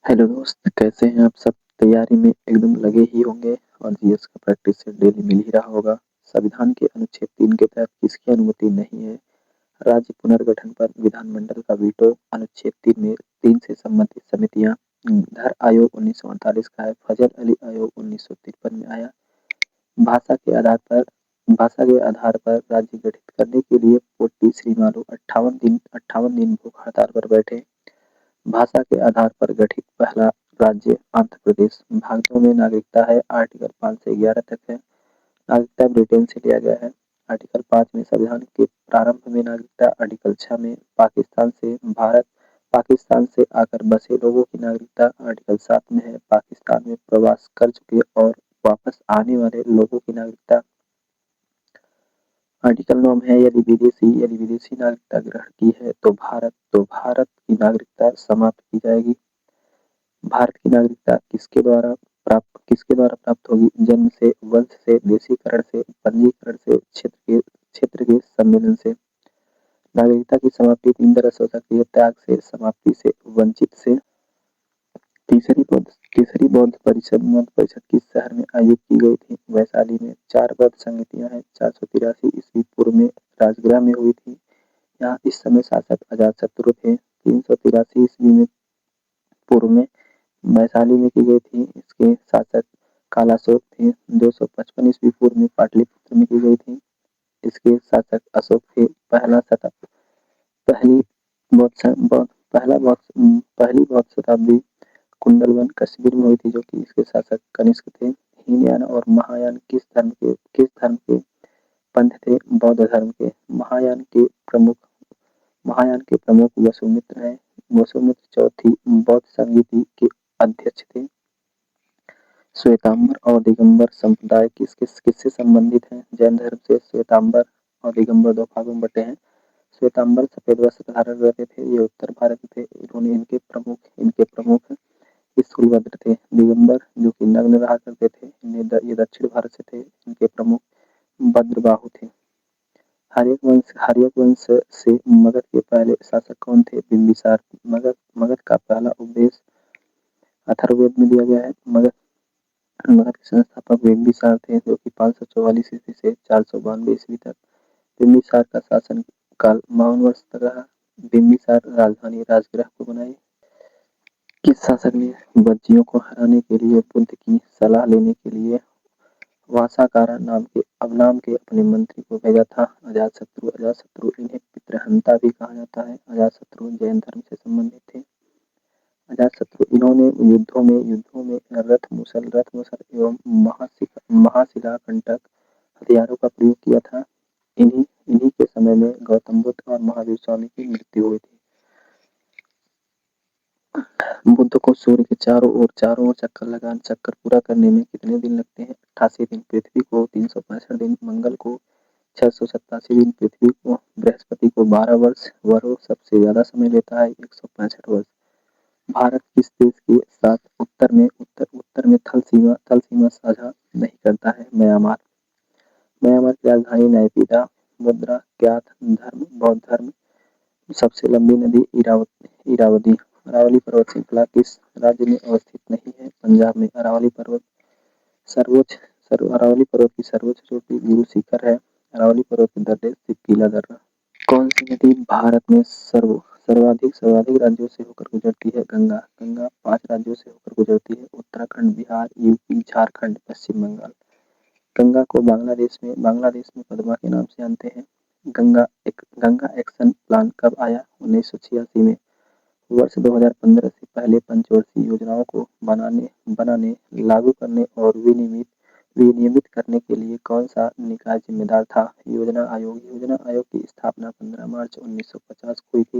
Hello दोस्त, कैसे हैं आप सब। तैयारी में एकदम लगे ही होंगे और जीएस का प्रैक्टिस से डेली मिल ही रहा होगा। संविधान के अनुच्छेद 3 के तहत किसकी अनुमति नहीं है। राज्य पुनर्गठन पर विधानमंडल का वीटो। अनुच्छेद 3 में 3 से संबंधित समितियां। धर आयोग 1948 का है। फजल अली आयोग 1953 में आया। भाषा के आधार पर भाषा के आधार पर राज्य गठित करने के लिए पोटी श्रीमालो 58 दिन भूख हड़ताल पर बैठे। भाषा के आधार पर गठित पहला राज्य आंध्र प्रदेश। भाग 2 में नागरिकता है। आर्टिकल 5 से 11 तक है। नागरिकता ब्रिटेन से लिया गया है। आर्टिकल 5 में संविधान के प्रारंभ में नागरिकता। आर्टिकल 6 में पाकिस्तान से आकर बसे लोगों की नागरिकता। आर्टिकल 7 में है पाकिस्तान में प्रवास कर चुके और वापस आने वाले लोगों की नागरिकता। आर्टिकल 9 में है यदि विदेशी नागरिकता ग्रहण की है तो भारत की नागरिकता समाप्त की जाएगी। भारत की नागरिकता किसके द्वारा प्राप्त होगी। जन्म से, वंश से, देशीकरण से, पंजीकरण से, क्षेत्र के सम्मेलन से। नागरिकता की समाप्ति 3 तरह से हो सकती है। त्याग से, समाप्ति से, वंचित से। तीसरी बौद्ध परिषद किस शहर में आयोजित की गई थी। वैशाली में। 4 बौद्ध संगतियां हैं। 483 ईस्वी पूर्व में राजगृह में हुई थी। यहाँ इस समय शासक अजातशत्रु थे। 383 ईस्वी में पूर्व में वैशाली में की गई थी। इसके शासक कालाशोक थे। 255 ईस्वी पूर्व में पाटलिपुत्र में की गई थी। इसके शासक अशोक थे। पहली बौद्ध शताब्दी कुंडलवन कश्मीर में हुई थी, जो कि इसके शासक कनिष्क थे। हीनयान और महायान किस धर्म के पंथ थे। बौद्ध धर्म के। महायान के प्रमुख वसुमित्र हैं। वसुमित्र चौथी बौद्ध संगीति के अध्यक्ष थे। श्वेतांबर और दिगंबर संप्रदाय किससे संबंधित हैं। जैन धर्म से। श्वेतांबर और दिगंबर 2 भागों में बटे हैं। श्वेतांबर सफेद वस्त्र धारण करते थे। ये उत्तर भारत थे। इनके प्रमुख स्थूलभद्र थे। दिगंबर जो कि नग्न रहा करते थे। ये दक्षिण भारत से थे। इनके प्रमुख भद्रबाहु थे। हर्यक वंश से मगध के पहले शासक कौन थे। बिंबिसार। मगध का पहला उपदेश अथर्ववेद में दिया गया है। मगध के संस्थापक बिंबिसार थे, जो कि 544 ईस्वी से 492 ईस्वी तक। बिंबिसार का शासन काल 52 वर्ष तक रहा। बिंबिसार राजधानी राजगृह को बनाई। किस शासक ने बज्जियों को हराने के लिए बुद्ध की सलाह लेने के लिए वासाकारा नाम के अपने मंत्री को भेजा था। अजातशत्रु इन्हें पितृहंता भी कहा जाता है। अजातशत्रु जैन धर्म से संबंधित थे। अजातशत्रु इन्होंने युद्धों में रथ मुसल एवं महाशिलाकंटक हथियारों का प्रयोग किया था। इन्हीं के समय में गौतम बुद्ध और महावीर स्वामी की मृत्यु हुई थी। बुद्ध को सूर्य के चारों ओर चक्कर पूरा करने में कितने दिन लगते हैं। 88 दिन। पृथ्वी को 365 दिन। मंगल को 687 दिन। पृथ्वी को बृहस्पति को 12 वर्ष। वरुण सबसे ज्यादा समय लेता है 165 वर्ष। भारत किस देश के साथ उत्तर में थल सीमा साझा नहीं करता है। म्यांमार की राजधानी नैपीदा। मुद्रा ज्ञात धर्म बौद्ध धर्म। सबसे लंबी नदी इरावदी। अरावली पर्वत श्रृंखला किस राज्य में अवस्थित नहीं है। पंजाब में। अरावली पर्वत की सर्वोच्च चोटी गुरु शिखर है। अरावली पर्वत के दर्रे सिपकीला दर्रा। कौन सी नदी भारत में सर्वाधिक राज्यों से होकर गुजरती है। गंगा 5 राज्यों से होकर गुजरती है। उत्तराखंड, बिहार, यूपी, झारखंड, पश्चिम बंगाल। गंगा को बांग्लादेश में पद्मा के नाम से जानते हैं। गंगा एक्शन प्लान कब आया। 1986 में। वर्ष 2015 से पहले पंचवर्षीय योजनाओं को बनाने, लागू करने और विनियमित करने के लिए कौन सा निकाय जिम्मेदार था। योजना आयोग की स्थापना 15 मार्च 1950 को हुई थी।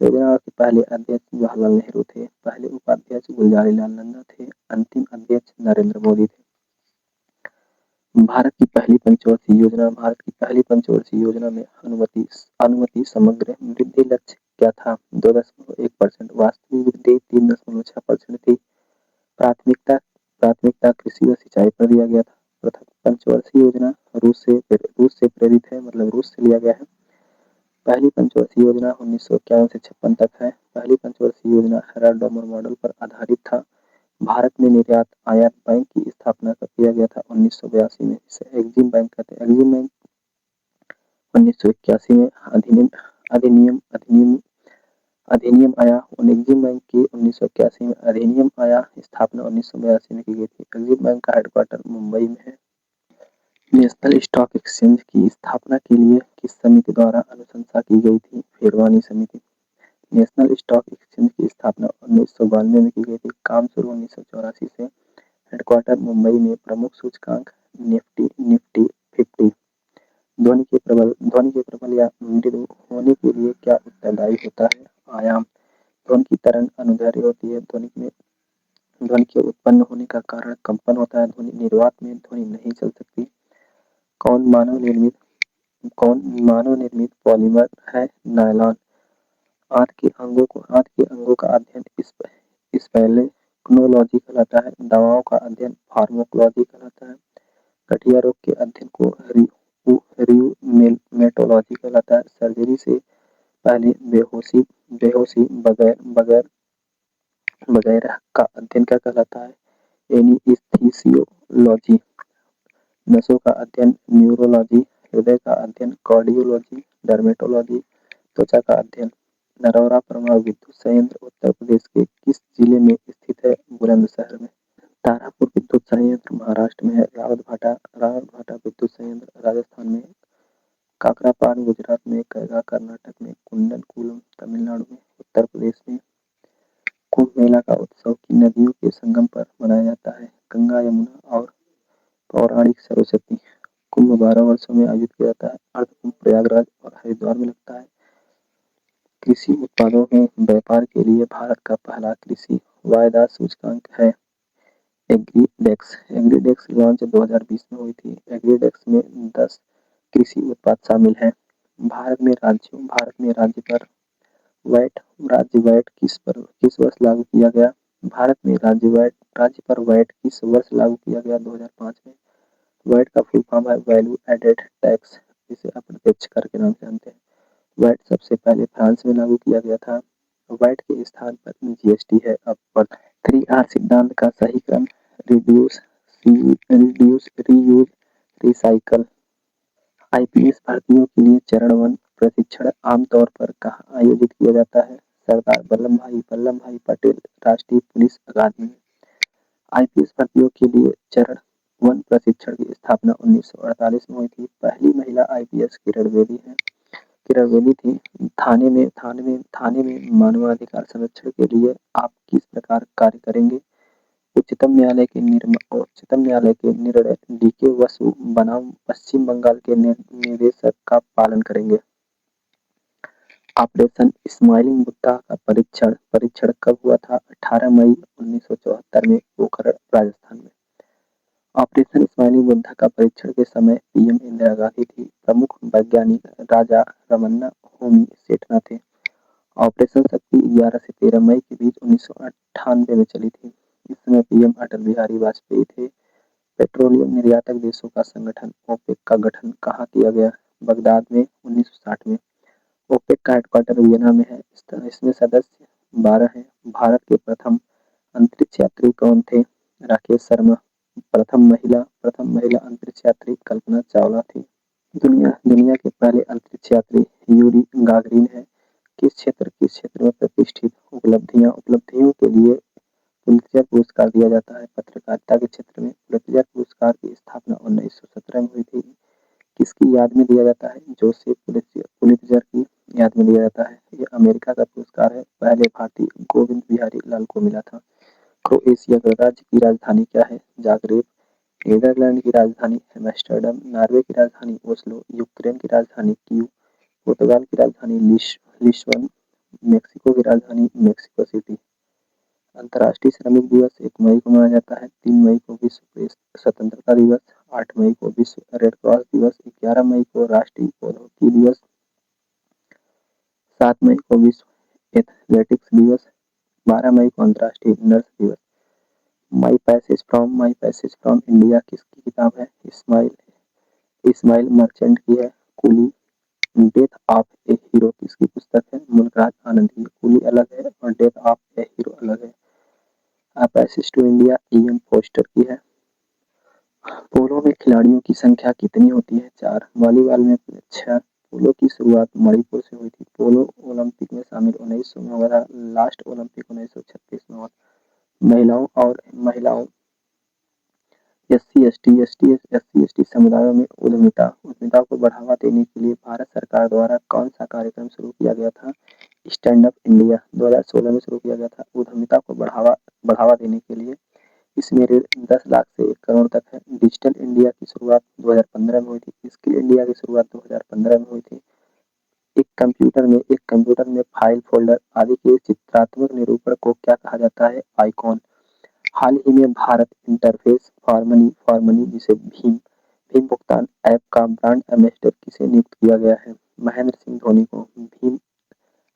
योजना आयोग के पहले अध्यक्ष जवाहरलाल नेहरू थे। पहले उपाध्यक्ष गुलजारीलाल नंदा थे। अंतिम अध्यक्ष नरेंद्र मोदी थे। भारत की पहली पंचवर्षीय योजना में अनुमति समग्र वृद्धि लक्ष्य क्या था। 2.1%। वास्तविक वृद्धि 3.6% थी। प्राथमिकता कृषि व सिंचाई पर दिया गया था। प्रथम पंचवर्षीय योजना रूस से प्रेरित है, मतलब रूस से लिया गया है। पहली पंचवर्षीय योजना 1951 से 56 तक है। पहली पंचवर्षीय योजना हेराल्ड-डोमर मॉडल पर आधारित था। भारत में निर्यात आयात बैंक की स्थापना कब किया गया था? 1982 में। इसे एग्जिम बैंक कहते हैं। एग्जिम बैंक 1981 में अधिनियम अधिनियम अधिनियम आया। एग्जिम बैंक की 1981 में अधिनियम आया। स्थापना 1982 में की गई थी। एग्जिम बैंक का हेडक्वार्टर मुंबई में है। नेशनल स्टॉक एक्सचेंज की स्थापना के लिए किस समिति द्वारा अनुशंसा की गई थी? फेरवानी समिति। नेशनल स्टॉक एक्सचेंज की स्थापना 1992 में की गई थी। काम शुरू 1984 से। हेडक्वार्टर मुंबई में। प्रमुख सूचकांक निफ्टी 50। ध्वनि के प्रबल या मृदु होने के लिए क्या उत्तरदायी होता है? आयाम। ध्वनि की तरंग अनुदैर्ध्य होती है। ध्वनि के उत्पन्न होने का कारण कंपन होता है। ध्वनि निर्वात में ध्वनि नहीं चल सकती। कौन मानव निर्मित पॉलीमर है? नायलॉन। हाथ के अंगों का अध्ययन स्पेलेक्नोलॉजी कहलाता है। दवाओं का अध्ययन फार्माकोलॉजी कहलाता है। गठिया रोग के अध्ययन को रियूमेटोलॉजी कहलाता है। सर्जरी से पहले बेहोशी वगैरह का अध्ययन क्या कहलाता है? एनीस्थीसियोलॉजी। नसों का अध्ययन न्यूरोलॉजी। हृदय का अध्ययन कार्डियोलॉजी। डर्मेटोलॉजी। त्वचा का अध्ययन। नरौरा परमाणु विद्युत संयंत्र उत्तर प्रदेश के किस जिले में स्थित है? बुलंदशहर में। तारापुर विद्युत संयंत्र महाराष्ट्र में है। रावतभाटा विद्युत संयंत्र राजस्थान में। काकरापार गुजरात में। कैगा कर्नाटक में। कुंडनकुलम तमिलनाडु में। उत्तर प्रदेश में। कुंभ मेला का उत्सव किन नदियों के संगम पर मनाया जाता है? गंगा, यमुना और पौराणिक सरस्वती। कुंभ 12 वर्षों में आयोजित किया जाता है। अर्धकुंभ प्रयागराज और हरिद्वार में लगता है। कृषि उत्पादों में व्यापार के लिए भारत का पहला कृषि वायदा सूचकांक है एग्रीडेक्स लॉन्च 2020 में हुई थी। एग्रीडेक्स में 10 कृषि उत्पाद शामिल हैं। भारत में राज्य पर वैट किस वर्ष लागू किया गया? भारत में राज्य पर वैट किस वर्ष लागू किया गया? 2005 में। वैट का फुल फॉर्म है वैल्यू एडेड टैक्स, जिसे अप्रत्यक्ष कर के नाम से जानते हैं। वैट सबसे पहले फ्रांस में लागू किया गया था। वैट के स्थान पर जीएसटी है। अब 3R सिद्धांत का सही क्रम रिड्यूस, रीयूज, रिसाइकल। आईपीएस भर्तियों के लिए चरण 1 प्रशिक्षण आमतौर पर कहाँ आयोजित किया जाता है? सरदार वल्लभ भाई पटेल राष्ट्रीय पुलिस अकादमी। आईपीएस भर्तियों के लिए चरण 1 प्रशिक्षण की स्थापना 1948 में हुई थी। पहली महिला आईपीएस किरण बेदी थी। थाने में मानवाधिकार संरक्षण के लिए आप किस प्रकार कार्य करेंगे? उच्चतम न्यायालय के निर्णय डीके वसु बनाम पश्चिम बंगाल के निदेशक का पालन करेंगे। ऑपरेशन स्माइलिंग बुद्धा का परीक्षण कब हुआ था? 18 मई 1974 में पोखरण राजस्थान में। ऑपरेशन स्माइलिंग बुद्धा का परीक्षण के समय पीएम इंदिरा गांधी थी। प्रमुख वैज्ञानिक राजा रमन्ना होमी सेठना थे। ऑपरेशन शक्ति 11 से 13 मई के बीच 1998 में चली थी। इस समय पीएम अटल बिहारी वाजपेयी थे। पेट्रोलियम निर्यातक देशों का संगठन ओपेक का गठन कहाँ किया गया? बगदाद में 1960 में। ओपेक का हेडक्वार्टर वियना में है। इसमें सदस्य 12 हैं। भारत के प्रथम अंतरिक्ष यात्री कौन थे? राकेश शर्मा। प्रथम महिला अंतरिक्ष यात्री कल्पना चावला थी। दुनिया के पहले अंतरिक्ष यात्री यूरी गागरिन है। किस क्षेत्र में प्रतिष्ठित उपलब्धियों के लिए पुलित्जर पुरस्कार दिया जाता है? पत्रकारिता के क्षेत्र में। पुलित्जर पुरस्कार की स्थापना 1917 में हुई थी। किसकी याद में दिया जाता है? जोसेफ पुलित्जर की याद में दिया जाता है। यह अमेरिका का पुरस्कार है। पहले भारतीय गोविंद बिहारी लाल को मिला था। क्रोएशिया गणराज्य की राजधानी क्या है? जाग्रेब। नीदरलैंड की राजधानी एम्स्टर्डम। नॉर्वे की राजधानी ओस्लो। यूक्रेन की राजधानी कीव। पुर्तगाल की राजधानी लिस्बन। मेक्सिको की राजधानी मेक्सिको सिटी। अंतर्राष्ट्रीय श्रमिक दिवस 1 मई को मनाया जाता है। 3 मई को विश्व प्रेस स्वतंत्रता दिवस। 8 मई को विश्व रेड क्रॉस दिवस। 11 मई को राष्ट्रीय प्रौद्योगिकी दिवस। 7 मई को विश्व एथलेटिक्स दिवस। 12 मई को अंतर्राष्ट्रीय नर्स दिवस। माई पैसेज फ्रॉम इंडिया किसकी किताब है? इस्माइल मर्चेंट की है। Coolie death of A hero किसकी पुस्तक है? मुल्कराज आनंद की। कूली अलग है और डेथ ऑफ ए हीरो अलग है। Passage to India E.M. Poster की है। पोलो में खिलाड़ियों की संख्या कितनी होती है? 4। वॉलीबॉल में 6। पोलो की शुरुआत मणिपुर से हुई थी। पोलो ओलंपिक में शामिल 1900 में हुआ था। लास्ट ओलंपिक 1936 में हुआ। महिलाओं SC, ST समुदायों में उद्यमिता को बढ़ावा देने के लिए भारत सरकार द्वारा कौन सा कार्यक्रम शुरू किया गया था? स्टैंड अप इंडिया 2016 में शुरू किया गया था। उद्यमिता को बढ़ावा देने के लिए इसमें ऋण 10 लाख से 1 करोड़ तक है। डिजिटल इंडिया की शुरुआत 2015 में हुई थी। स्किल इंडिया की शुरुआत 2015 में हुई थी। एक कंप्यूटर में फाइल, फोल्डर आदि के चित्रात्मक निरूपण को क्या कहा जाता है? आइकॉन। हाल ही में भारत इंटरफेस फॉर मनी जिसे भीम भुगतान ऐप का ब्रांड एम्बेसडर किसे नियुक्त किया गया है? महेंद्र सिंह धोनी को। भीम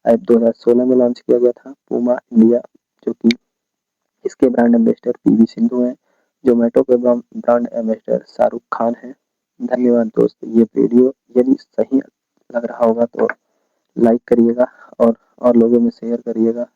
ऐप 2016 में लॉन्च किया गया था। पूमा इंडिया जो कि इसके ब्रांड एम्बेसडर PV सिंधु हैं। जोमेटो के ब्रांड एम्बेसडर शाहरुख खान हैं। धन्यवाद दोस्तों। ये वीडियो यदि सही लग रहा होगा तो लाइक करिएगा और लोगों में शेयर करिएगा।